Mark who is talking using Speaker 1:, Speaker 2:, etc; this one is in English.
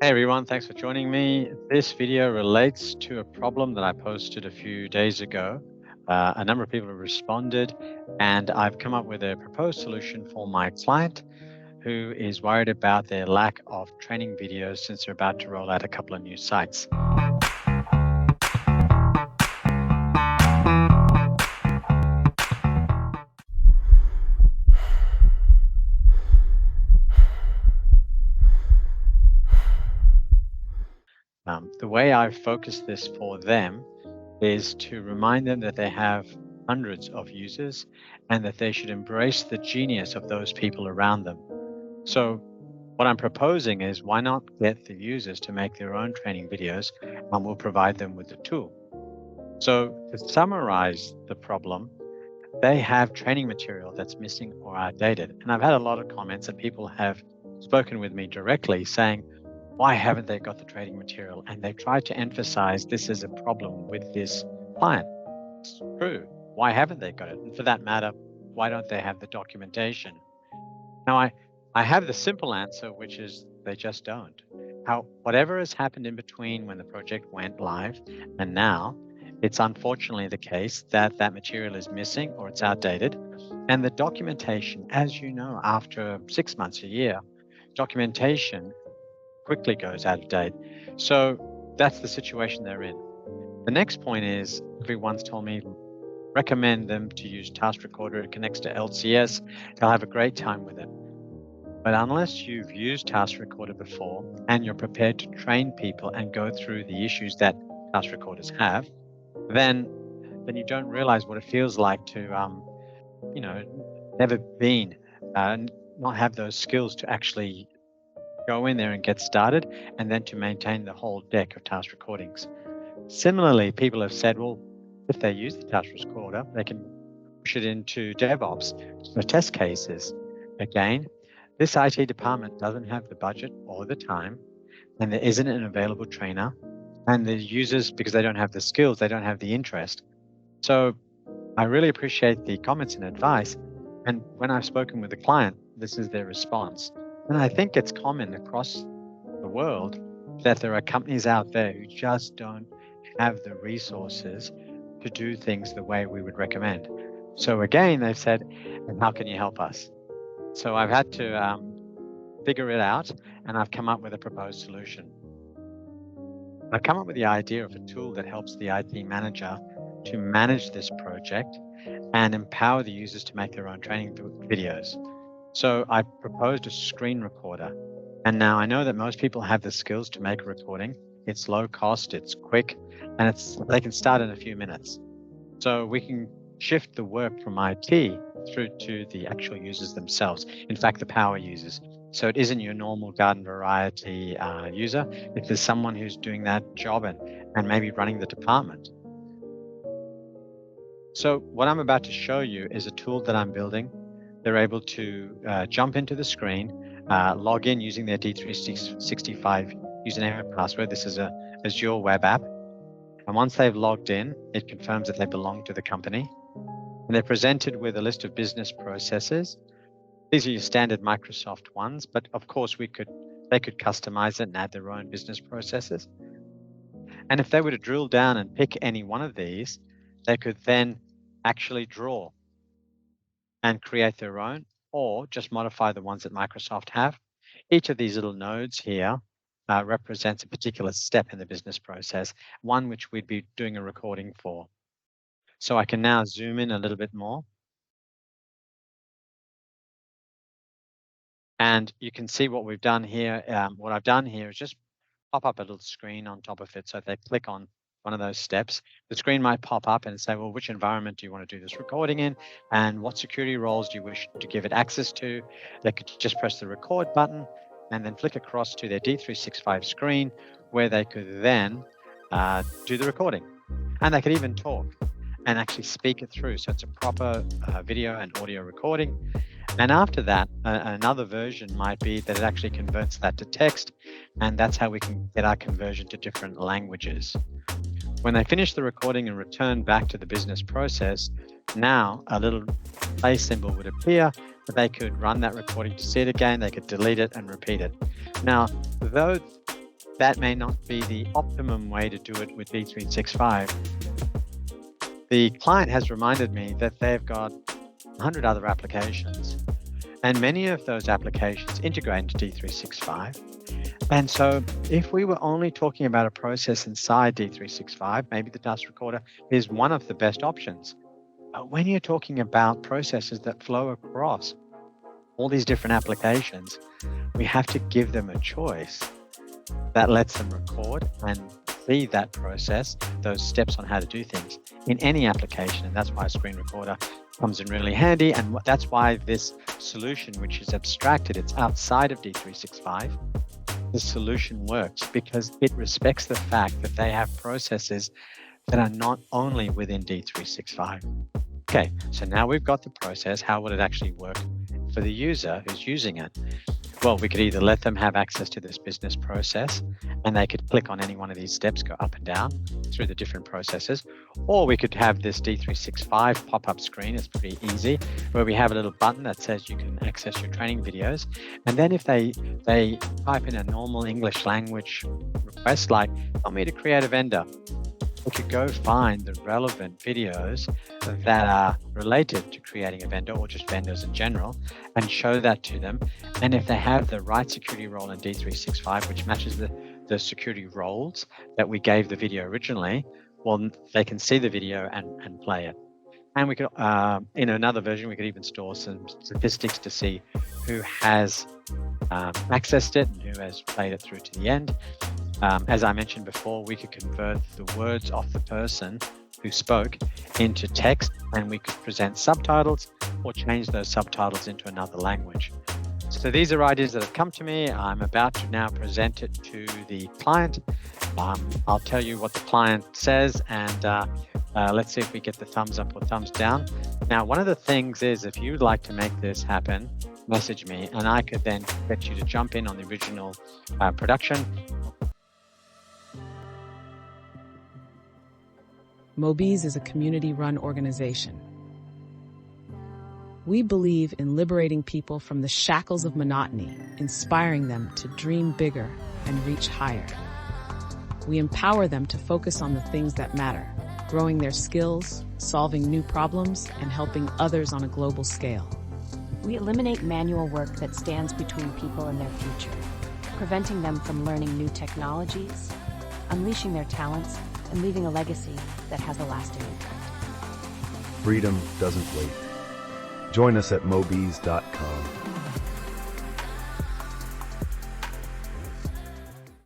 Speaker 1: Hey everyone, thanks for joining me. This video relates to a problem that I posted a few days ago. A number of people have responded, and I've come up with a proposed solution for my client who is worried about their lack of training videos since they're about to roll out a couple of new sites. The way I've focused this for them is to remind them that they have hundreds of users and that they should embrace the genius of those people around them. So what I'm proposing is, why not get the users to make their own training videos, and we'll provide them with the tool. So to summarize the problem, they have training material that's missing or outdated. And I've had a lot of comments that people have spoken with me directly saying, why haven't they got the training material? And they try to emphasize this is a problem with this client. It's true. Why haven't they got it? And for that matter, why don't they have the documentation? Now, I have the simple answer, which is they just don't. Whatever has happened in between when the project went live and now, it's unfortunately the case that that material is missing or it's outdated. And the documentation, as you know, after 6 months, a year, documentation quickly goes out of date. So that's the situation they're in. The next point is, everyone's told me, recommend them to use Task Recorder. It connects to LCS. They'll have a great time with it. But unless you've used Task Recorder before and you're prepared to train people and go through the issues that Task Recorders have, then you don't realize what it feels like to, never been, not have those skills to actually go in there and get started, and then to maintain the whole deck of task recordings. Similarly, people have said, well, if they use the Task Recorder, they can push it into DevOps for test cases. Again, this IT department doesn't have the budget or the time, and there isn't an available trainer, and the users, because they don't have the skills, they don't have the interest. So I really appreciate the comments and advice. And when I've spoken with the client, this is their response. And I think it's common across the world that there are companies out there who just don't have the resources to do things the way we would recommend. So again, they've said, and how can you help us? So I've had to figure it out, and I've come up with a proposed solution. I've come up with the idea of a tool that helps the IT manager to manage this project and empower the users to make their own training videos. So I proposed a screen recorder. And now I know that most people have the skills to make a recording. It's low cost, it's quick, and they can start in a few minutes. So we can shift the work from IT through to the actual users themselves. In fact, the power users. So it isn't your normal garden variety user. If there's someone who's doing that job and maybe running the department. So what I'm about to show you is a tool that I'm building. They're able to jump into the screen, log in using their D365 username and password. This is a Azure web app. And once they've logged in, it confirms that they belong to the company. And they're presented with a list of business processes. These are your standard Microsoft ones, but of course they could customize it and add their own business processes. And if they were to drill down and pick any one of these, they could then actually draw and create their own, or just modify the ones that Microsoft have. Each of these little nodes here represents a particular step in the business process, one which we'd be doing a recording for. So I can now zoom in a little bit more. And you can see what we've done here. What I've done here is just pop up a little screen on top of it. So if they click on one of those steps, the screen might pop up and say, well, which environment do you want to do this recording in? And what security roles do you wish to give it access to? They could just press the record button and then flick across to their D365 screen, where they could then do the recording. And they could even talk and actually speak it through. So it's a proper video and audio recording. And after that, another version might be that it actually converts that to text, and that's how we can get our conversion to different languages. When they finish the recording and return back to the business process, now a little play symbol would appear, that they could run that recording to see it again, they could delete it and repeat it. Now, though that may not be the optimum way to do it with D365. The client has reminded me that they've got 100 other applications, and many of those applications integrate into D365. And so if we were only talking about a process inside D365, maybe the task recorder is one of the best options. But when you're talking about processes that flow across all these different applications, we have to give them a choice that lets them record and see that process, those steps on how to do things in any application. And that's why a screen recorder comes in really handy. And that's why this solution, which is abstracted, it's outside of D365, the solution works because it respects the fact that they have processes that are not only within D365. Okay, so now we've got the process. How would it actually work for the user who's using it? Well, we could either let them have access to this business process and they could click on any one of these steps, go up and down through the different processes, or we could have this D365 pop-up screen. It's pretty easy, where we have a little button that says you can access your training videos. And then if they type in a normal English language request, like, tell me to create a vendor, we could go find the relevant videos that are related to creating a vendor or just vendors in general and show that to them. And if they have the right security role in D365, which matches the security roles that we gave the video originally, well, they can see the video and play it. And we could, in another version, we could even store some statistics to see who has accessed it and who has played it through to the end. As I mentioned before, we could convert the words of the person who spoke into text, and we could present subtitles or change those subtitles into another language. So these are ideas that have come to me. I'm about to now present it to the client. I'll tell you what the client says, and let's see if we get the thumbs up or thumbs down. Now, one of the things is, if you'd like to make this happen, message me, and I could then get you to jump in on the original production.
Speaker 2: Mobiz is a community-run organization. We believe in liberating people from the shackles of monotony, inspiring them to dream bigger and reach higher. We empower them to focus on the things that matter, growing their skills, solving new problems, and helping others on a global scale.
Speaker 3: We eliminate manual work that stands between people and their future, preventing them from learning new technologies, unleashing their talents, and leaving a legacy that has a lasting impact.
Speaker 4: Freedom doesn't wait. Join us at mobiz.com.